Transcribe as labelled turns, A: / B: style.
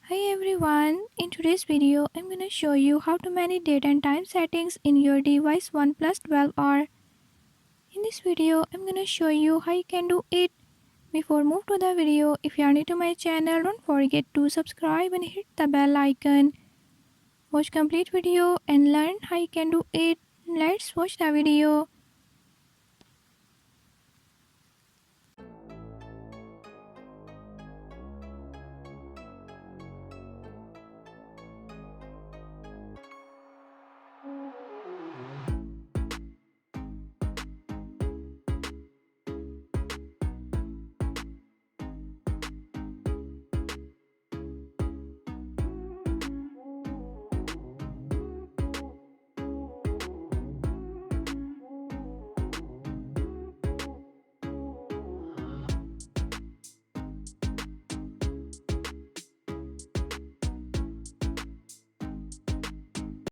A: Hi everyone, in today's video I'm going to show you how to manage date and time settings in your device Oneplus 12R. In this video I'm going to show you how you can do it. Before move to the video, if you are new to my channel, don't forget to subscribe and hit the bell icon. Watch complete video and learn how you can do it. Let's watch the video.